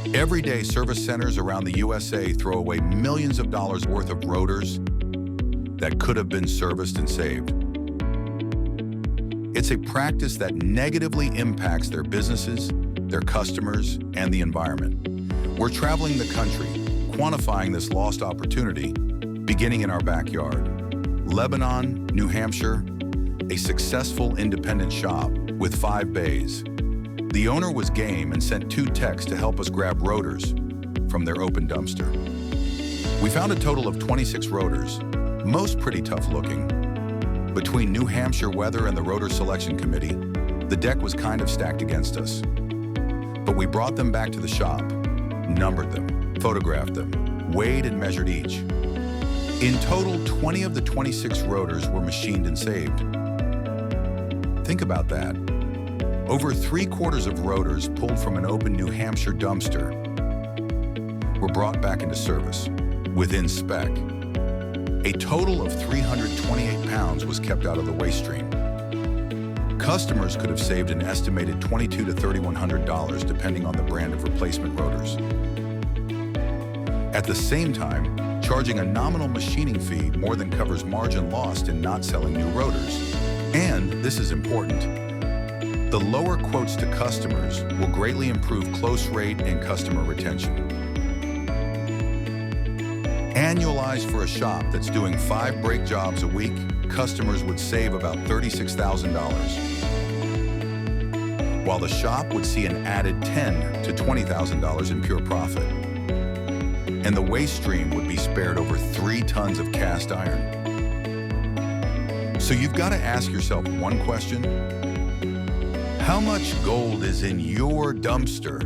Every day, service centers around the USA throw away millions of dollars worth of rotors that could have been serviced and saved. It's a practice that negatively impacts their businesses, their customers, and the environment. We're traveling the country, quantifying this lost opportunity, beginning in our backyard. Lebanon, New Hampshire, a successful independent shop with 5 bays. The owner was game and sent 2 techs to help us grab rotors from their open dumpster. We found a total of 26 rotors, most pretty tough looking. Between New Hampshire weather and the rotor selection committee, the deck was kind of stacked against us. But we brought them back to the shop, numbered them, photographed them, weighed and measured each. In total, 20 of the 26 rotors were machined and saved. Think about that. Over 3/4 of rotors pulled from an open New Hampshire dumpster were brought back into service within spec. A total of 328 pounds was kept out of the waste stream. Customers could have saved an estimated $2,200 to $3,100 depending on the brand of replacement rotors. At the same time, charging a nominal machining fee more than covers margin lost in not selling new rotors. And, this is important, the lower quotes to customers will greatly improve close rate and customer retention. Annualized for a shop that's doing 5 brake jobs a week, customers would save about $36,000, while the shop would see an added $10,000 to $20,000 in pure profit. And the waste stream would be spared over 3 tons of cast iron. So you've got to ask yourself one question. How much gold is in your dumpster